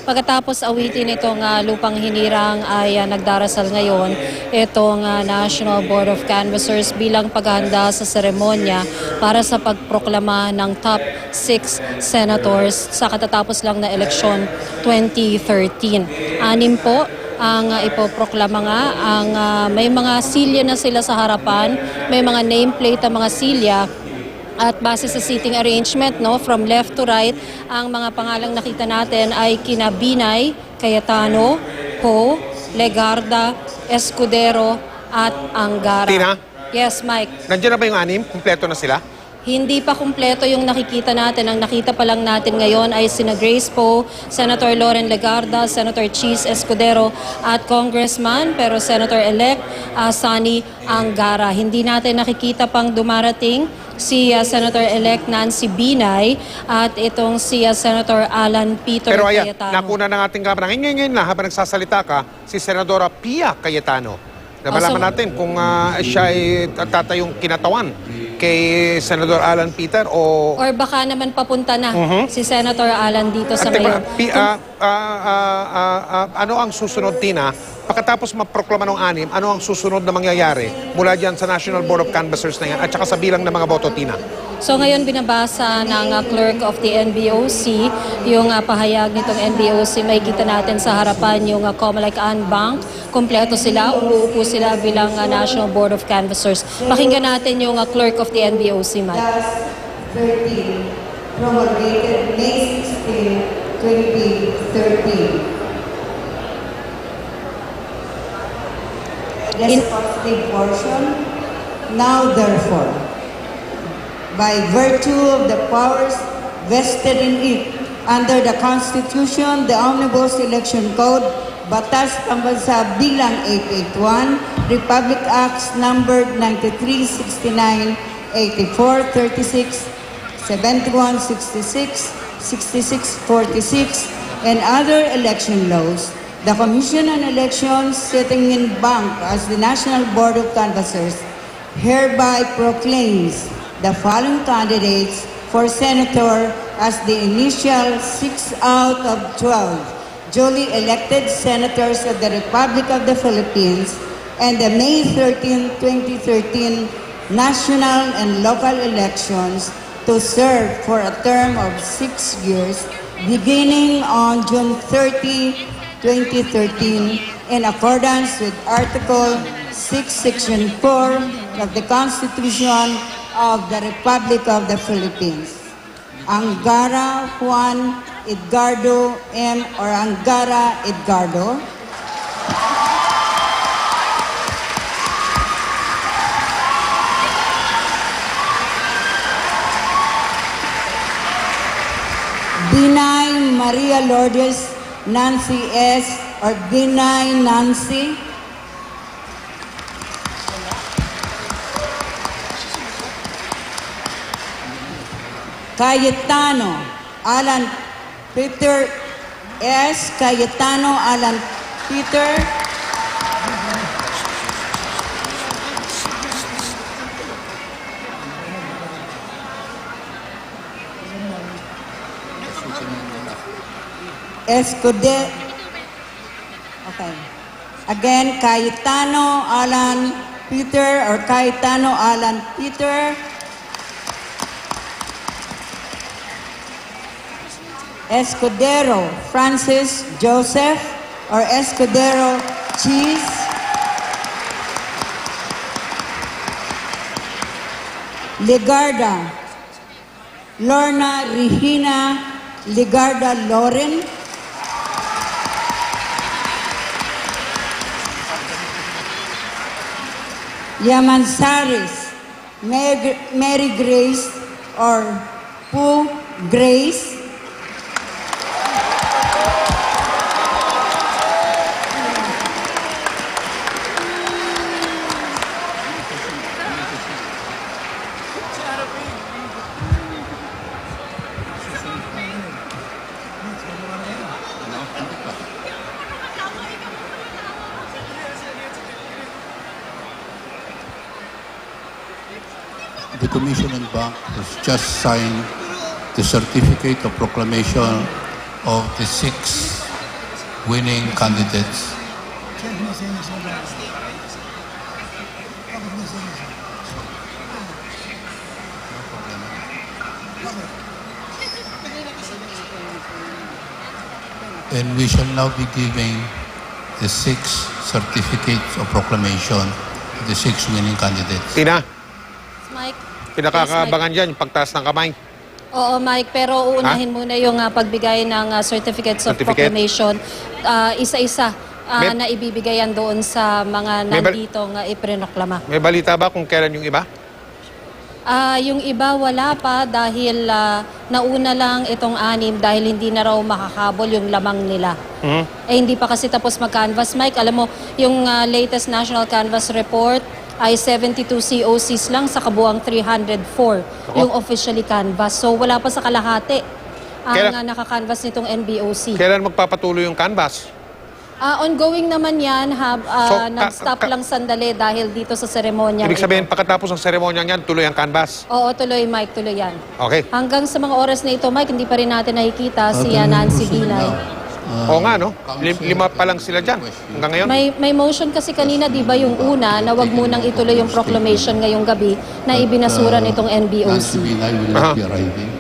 Pagkatapos awitin itong lupang hinirang ay nagdarasal ngayon itong National Board of Canvassers bilang paghahanda sa seremonya para sa pagproklama ng top 6 senators sa katatapos lang na eleksyon 2013. Anim po ang ipoproklama nga, may mga silya na sila sa harapan, may mga nameplate ang mga silya. At base sa seating arrangement, from left to right, ang mga pangalang nakita natin ay kina Binay, Cayetano, Ho, Legarda, Escudero at Angara. Tina? Yes, Mike. Nandiyan na ba yung anim? Kumpleto na sila? Hindi pa kumpleto yung nakikita natin. Ang nakita pa lang natin ngayon ay sina Grace Poe, Senator Loren Legarda, Senator Cheese Escudero at Congressman pero Senator-elect Sonny Angara. Hindi natin nakikita pang dumarating si Senator-elect Nancy Binay at itong si Senator Alan Peter Pero ayan, Cayetano. nakuna ng ating kamera. Ngayon na habang nagsasalita ka, si Senadora Pia Cayetano. Malaman natin kung siya ay tatayong kinatawan kay Senador Alan Peter o... Or baka naman papunta na si Senator Alan dito sa ngayon. Ano ang susunod, Tina? Pagkatapos maproklama ng anim, ano ang susunod na mangyayari mula dyan sa National Board of Canvassers na yan at saka sa bilang ng mga boto, Tina? So ngayon binabasa ng clerk of the NBOC yung pahayag nitong NBOC. May kita natin sa harapan yung Comelec-An Bank. Kompleto sila, umuupo sila bilang National Board of Canvassers. Pakinggan natin yung clerk of the NBOC, Mike. 13, promulgated May 16, 2013. This positive portion, now therefore, by virtue of the powers vested in it under the Constitution, the Omnibus Election Code, Batas Pambansa Bilang 881, Republic Acts numbered 93, 69, 84, 36, 71, 66, 66, 46, and other election laws, the Commission on Elections sitting in bank as the National Board of Canvassers hereby proclaims the following candidates for Senator as the initial 6 out of 12 duly elected Senators of the Republic of the Philippines and the May 13, 2013 national and local elections to serve for a term of 6 years beginning on June 30, 2013 in accordance with Article 6, Section 4 of the Constitution of the Republic of the Philippines. Angara Juan Edgardo M. or Angara Edgardo. Binay Maria Lourdes Nancy S. or Binay Nancy. Cayetano Alan Peter S. Cayetano Alan Peter. Escudero. Okay. Again, Cayetano Alan Peter or Cayetano Alan Peter. Escudero Francis Joseph or Escudero Cheese. Legarda Lorna Regina Legarda Loren. Yamansaris Mary Grace or Pooh Grace. The Commission on Bank has just signed the certificate of proclamation of the 6 winning candidates. And we shall now be giving the 6 certificates of proclamation to the 6 winning candidates. Tina, Mike? pinakakabangan dyan yung pagtaas ng kamay. Oo, Mike, pero uunahin muna yung pagbigay ng certificates of Certificate? proclamation. Isa-isa na ibibigayan doon sa mga May bal- nanditong iprinoklama. May balita ba kung kailan yung iba? Yung iba wala pa dahil nauna lang itong 6 dahil hindi na raw makakabol yung lamang nila. Mhm. Hindi pa kasi tapos mag-canvas, Mike. Alam mo, yung latest National Canvas Report ay 72 COCs lang sa kabuang 304 yung officially canvas. So wala pa sa kalahati ang Kailan- nakakanvas nitong NBOC. Kailan magpapatuloy yung canvas? Ongoing naman yan. So, Nag-stop lang sandali dahil dito sa seremonya. Ibig sabihin, pagkatapos ng seremonyang yan, tuloy ang canvas. Oo, tuloy, Mike. Tuloy yan. Okay. Hanggang sa mga oras na ito, Mike, hindi pa rin natin nakikita si Nancy Binay. Oo nga, no? 5 pa lang sila dyan. Hanggang ngayon. May motion kasi kanina, di ba, yung una na wag munang ituloy yung proclamation ngayong gabi na ibinasura nitong Nancy NBOC. Binay will not be arriving.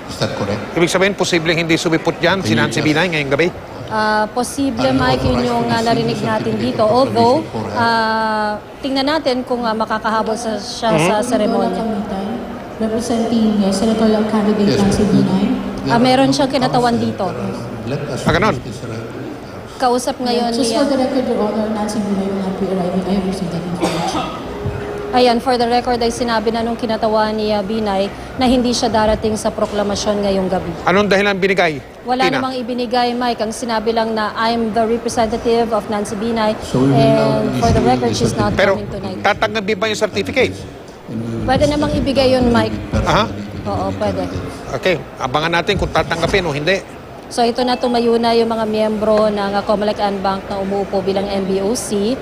Is that correct? Ibig sabihin, posibleng hindi sumipot dyan si Nancy Binay ngayong gabi. Posible, Mike, yun yung narinig natin dito. Although, tingnan natin kung makakahabol siya sa seremonya. Representing senatorial candidate Nancy Binay. Meron siyang kinatawan dito. Let us ganon. finish this right. Kausap ngayon Just niya. for the record, Your Honor, Nancy Binay will not be arriving. I have received that information. Ayan, for the record ay sinabi na nung kinatawa ni Binay na hindi siya darating sa proklamasyon ngayong gabi. Anong dahilan binigay? Wala Tina? namang ibinigay, Mike. Ang sinabi lang na I'm the representative of Nancy Binay So we will now and for the issue record, the she's not Pero coming tonight. tatanggapin ba yung certificate? Pwede namang ibigay yun, Mike. Aha. Oo, pwede. Okay, abangan natin kung tatanggapin o hindi. So ito na, tumayo na yung mga miyembro ng Comelec and Bank na umuupo bilang NBOC.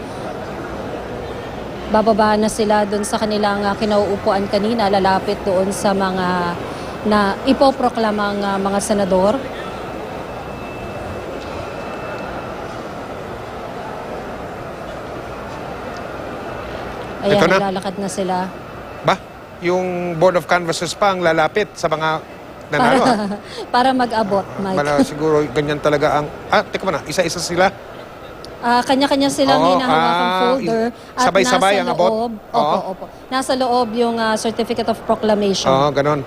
Bababa na sila doon sa kanilang kinauupuan kanina, lalapit doon sa mga na ipoproklamang mga senador. Ayan, Ito na. lalakad na sila. Ba? Yung Board of Canvassers pa ang lalapit sa mga nanalo. Para mag-abot, Mike. Siguro ganyan talaga ang... teka muna, isa-isa sila. Kanya-kanya silang Oo, hinahawakang folder. At sabay-sabay nasa ang abot? loob, Oo. opo. Nasa loob yung Certificate of Proclamation. Oo, ganon.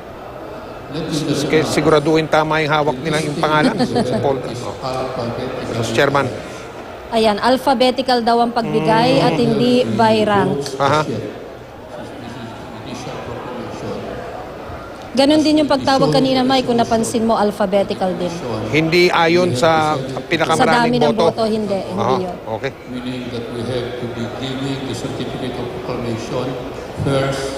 Kaya siguraduhin tama yung hawak nila yung pangalan. Sa folder. Mr. Chairman. Ayan, alphabetical daw ang pagbigay at hindi by rank. Aha. Ganon din yung pagtawag kanina, Mike, kung napansin mo, alphabetical din. Hindi ayon sa Sa pinakamaraming dami ng boto. boto, hindi yun. Okay. Meaning that we have to be giving the certificate of proclamation first.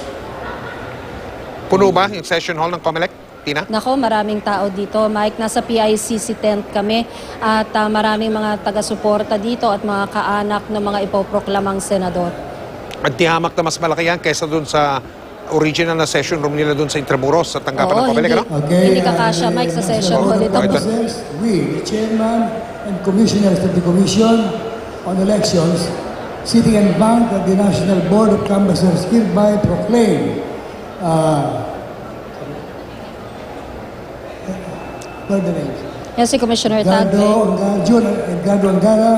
Puno ba yung session hall ng Comelec, Tina? Nako, maraming tao dito, Mike. Nasa PICC tent kami at maraming mga taga-suporta dito at mga kaanak ng mga ipoproklamang senador. At tihamak na mas malaki yan kaysa dun sa original na session room nila dun sa Intramuros sa tanggapan ng Comelec, ano? Hindi kakasya, Mike, sa session hall ito. We, the chairman and commissioners of the Commission on Elections, sitting and bound of the National Board of Canvassers hereby proclaim what are the names? Yan si Commissioner Tagle. Edgardo Angara,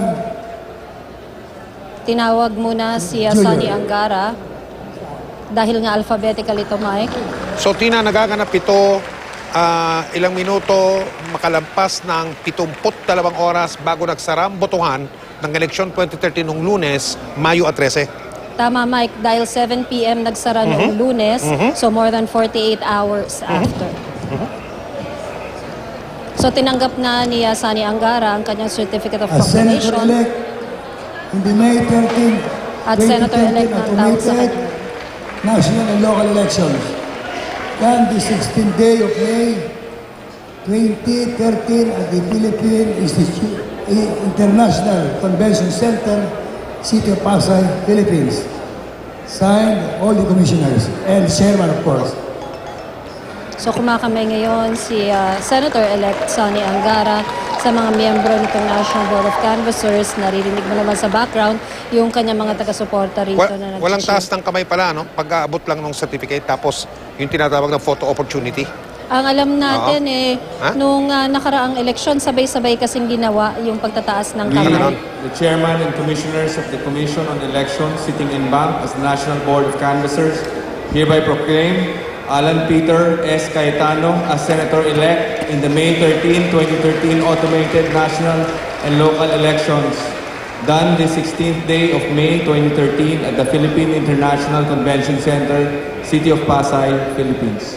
Tinawag muna si Sonny Angara dahil nga alphabetical ito, Mike. So, Tina, nagaganap ito ilang minuto makalampas ng 72 oras bago nagsara ang botohan ng eleksyon 2013 noong Lunes, Mayo 13. Tama, Mike, dahil 7 p.m. nagsara noong Lunes, so more than 48 hours after. So tinanggap na ni Sonny Angara ang kanyang Certificate of as Proclamation Senator-elect in the May 13, at Senator-elect ng tawag sa automated kanya. national and local elections. And the 16th day of May 2013 at the Philippine International Convention Center, City of Pasay, Philippines. Signed all the commissioners and chairman, of course. So kumakamay ngayon si Senator-elect Sonny Angara sa mga miyembro nitong National Board of Canvassers. Naririnig mo naman sa background yung kanyang mga taga-suporta rito na Walang nag-cheer. taas ng kamay pala, no? Pag-aabot lang ng certificate, tapos yung tinatawag ng photo opportunity. Ang alam natin Ha? nung nakaraang eleksyon, sabay-sabay kasing ginawa yung pagtataas ng kamay. Ganon. The chairman and commissioners of the Commission on Elections sitting in bank as the National Board of Canvassers hereby proclaim Alan Peter S. Cayetano as Senator-elect in the May 13, 2013 automated national and local elections done the 16th day of May 2013 at the Philippine International Convention Center, City of Pasay, Philippines.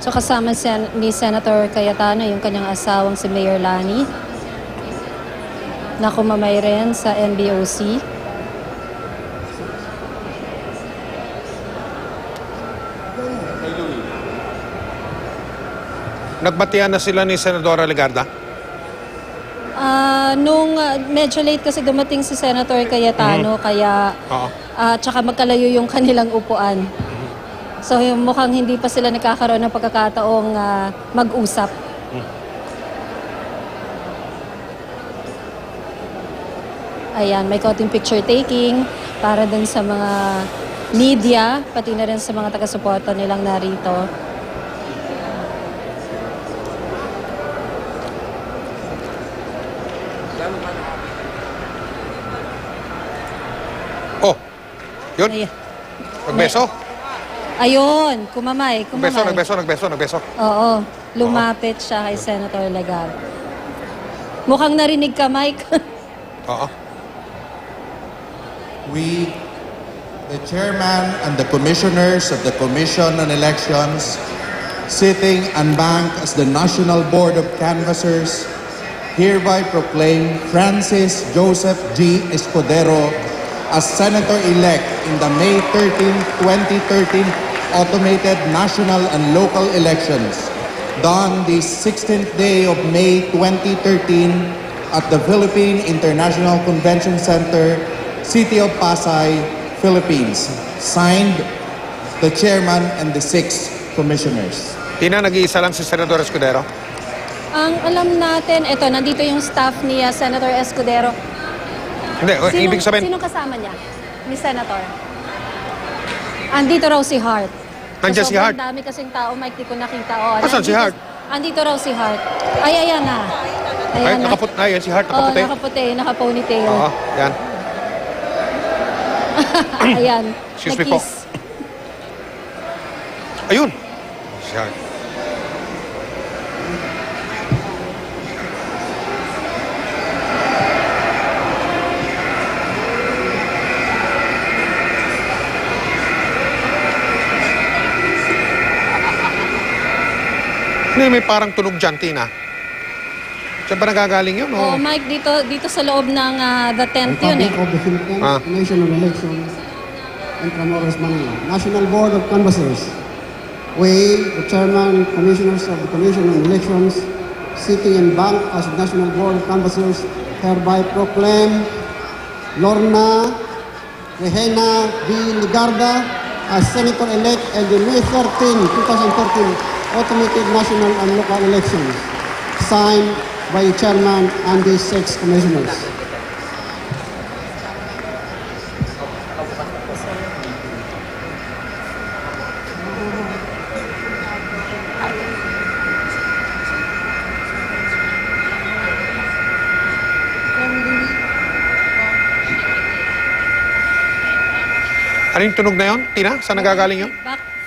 So kasama ni Senator Cayetano yung kanyang asawang si Mayor Lani na kumamay rin sa NBOC. Nagbatian na sila ni Senadora Legarda. Nung medyo late kasi dumating si Senator Cayetano, kaya Oo. tsaka magkalayo yung kanilang upuan. So mukhang hindi pa sila nakakaroon ng pagkakataong mag-usap. Ayan, may konting picture taking para dun sa mga media, pati na rin sa mga taga-suporta nilang narito. Oh, yun. Ayan. Nagbeso. Ayun, kumamay. Nagbeso. Oo, lumapit siya kay Senator Legarda. Mukhang narinig ka, Mike. Oo. We, the chairman and the commissioners of the Commission on Elections, sitting unbanked as the National Board of Canvassers, hereby proclaim Francis Joseph G. Escudero as Senator-elect in the May 13, 2013 automated national and local elections done the 16th day of May 2013 at the Philippine International Convention Center, City of Pasay, Philippines. Signed, the chairman and the 6 commissioners. Tina, nag-iisa lang si Senador Escudero. Ang alam natin, eto, nandito yung staff ni Senator Escudero. Hindi, ibig sabihin, Sinong kasama niya? Ni Senator? Andito raw si Hart. Nandiyan si Hart. Sobrang dami kasing tao, Mike, di ko nakita. Oh, Asan si Hart? Andito raw si Hart. Ay, ayan na. ay, Ayan na. ayan si Hart, nakaputi. nakaputi, naka-ponytail. Oo, yan. Ayan. Excuse me po. nag-kiss. Ayun. Si Hart. Hindi, may parang tunog dyan, Tina. Saan ba nagagaling yun? Oh, Mike, dito sa loob ng the tent yun eh. Republic of the Philippines, Ah. Nation of Elections, and Camarines, Manila. National Board of Canvassers. We, the chairman, commissioners of the Commission on Elections, sitting in bank as National Board of Canvassers, hereby proclaim Lorna Rehena B. Legarda as Senator-elect in the May 13, 2013 automated national and local elections, signed by the chairman and the 6 commissioners. Ano yung tunog na yun, Tina? Saan nagagaling yun?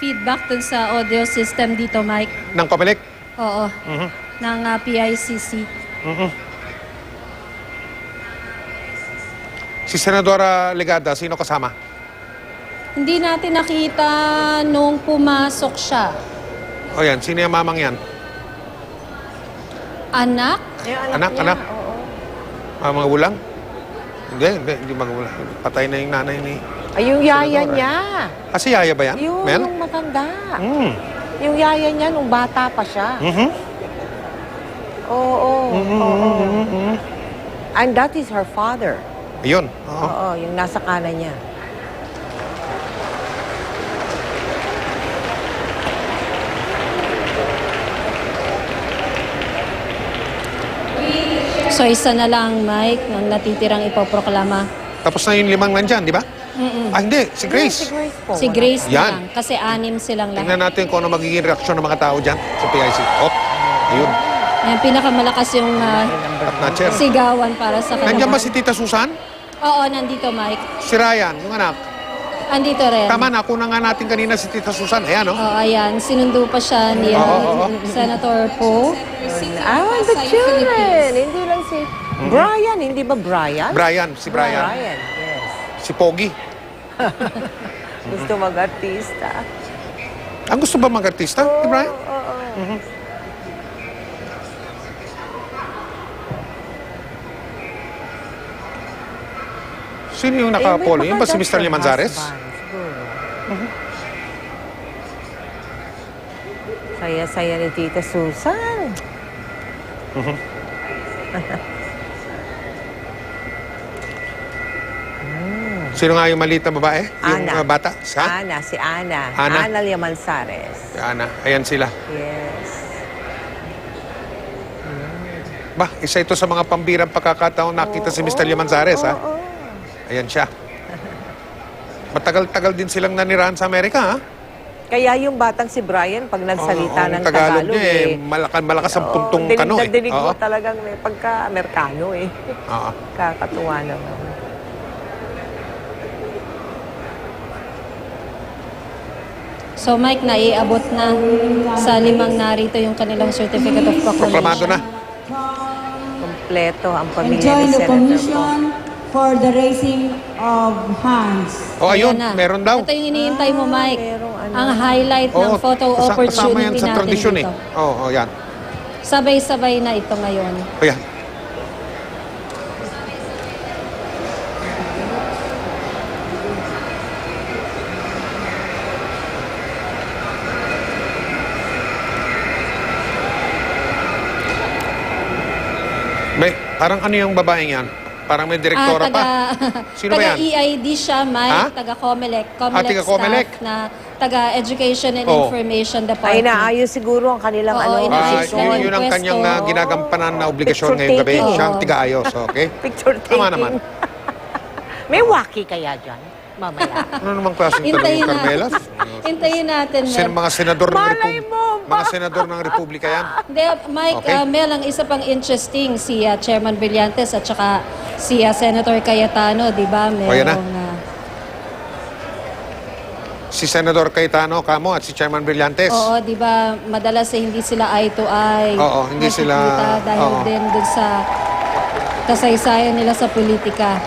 Feedback dun sa audio system dito, Mike. Ng Comelec? Oo. Ng PICC. Si Senadora Legarda, sino kasama? Hindi natin nakita nung pumasok siya. O yan, sino yung mamang yan? Anak? Anak? Mga ulang? Hindi mga ulang. Patay na yung nanay ni... Ay, yung yaya Senadora. niya. Ah, si Yaya ba yan? Yung, Men? yung matanda. Mm. Yung yaya niya nung bata pa siya. Mhm. Oo. And that is her father. Ayun. Oo. Oo, yung nasa kanan niya. So isa na lang, Mike, ng natitirang ipoproklama. Tapos na yung 5 nandyan, di ba? Ah, hindi. Si Grace. Si Grace po. Si Grace na Yan. lang. Kasi 6 silang lahat. Tingnan natin kung ano magiging reaksyon ng mga tao dyan sa PIC. Oh, ayun. Yan, pinakamalakas yung At na-chair. sigawan para sa kanila. Nandiyan ba si Tita Susan? Oo, nandito, Mike. Si Ryan, yung anak. Andito rin. Tama na, kuna nga natin kanina si Tita Susan. Ayan, oh. Oo, ayan. Sinundo pa siya ni Senator Poe. The children. Hindi lang si Brian. Hindi ba Brian? Brian, si Brian. Brian, yes. Si Pogi. Gusto mag-artista. Ang gusto ba mag-artista? Si Brian? Oo. Sino yung nakapolo? Yung ba si Mr. Limanzares? Saya-saya ni Tita Susan. Sino nga yung maliit na babae? Yung Ana. bata? Sa? Ana, si Ana. Ana? Ana Liamanzares. Si Ana. Ayan sila. Yes. Ba, isa ito sa mga pambirang pagkakataon nakita si Mr. Limanzares, ha? Ayan siya. Matagal-tagal din silang nanirahan sa Amerika, ha? Kaya yung batang si Brian, pag nagsalita ng Tagalog, niya, malakas ang puntong kano, eh. Dinig mo Oo. talagang may pagka-Amerikano, eh. Oo. Kakatuwa naman. So Mike, naiabot na sa 5 narito yung kanilang Certificate of Proklamado Proclamation. na. Kompleto ang And pamilya join ni the Senator Poe. commission for the raising of hands. Oh, ayun, Ayan na. meron daw. Ito yung iniintay mo, Mike. merong ano. Ang highlight ng photo kasama yan opportunity sa natin tradisyon, dito. eh. Oo, yan. Sabay-sabay na ito ngayon. O yan. May, parang ano yung babaeng yan? Parang may direktora pa. Sino ba yan? Taga-EID siya, Mike. Ha? Taga-COMELEC. taga-COMELEC. Staff na taga-Education and Oh. Information Ay, Department. naayos siguro ang kanilang Oo, ano. inaayos Ah, yun ang Pwesto. kanyang ginagampanan na obligasyon Picture ngayong gabi. taking. Siya ang tiga-ayos, okay? Picture taking. Tama naman. May waki kaya dyan? Mamaya. Ano namang klaseng tanong Hintayin yung Carmela? natin. Hintayin natin, Mel. Mga senador ng Malay mo, Mga senador ng Republika yan. Hindi, Mike, Okay. Mel, ang isa pang interesting, si Chairman Brillantes at saka si Senator Cayetano, di ba? O, yan na. Merong, Si Senador Cayetano, Camo, at si Chairman Brillantes. oo, di ba, madalas hindi sila eye to eye. Oo, hindi sila- Nakikita dahil oo. din dun sa kasaysayan nila sa politika.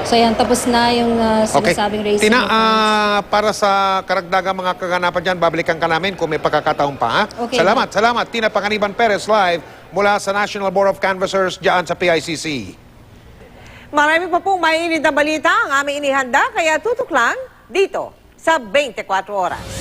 So yan, tapos na yung sinasabing raising Tina, of hands. para sa karagdagang mga kaganapan dyan, babalikan ka namin kung may pagkakataon pa, ha? Okay. Salamat. Tina Panganiban Perez, live mula sa National Board of Canvassers dyan sa PICC. Marami pa pong mainit na balita ang aming inihanda, kaya tutok lang dito sa 24 Oras.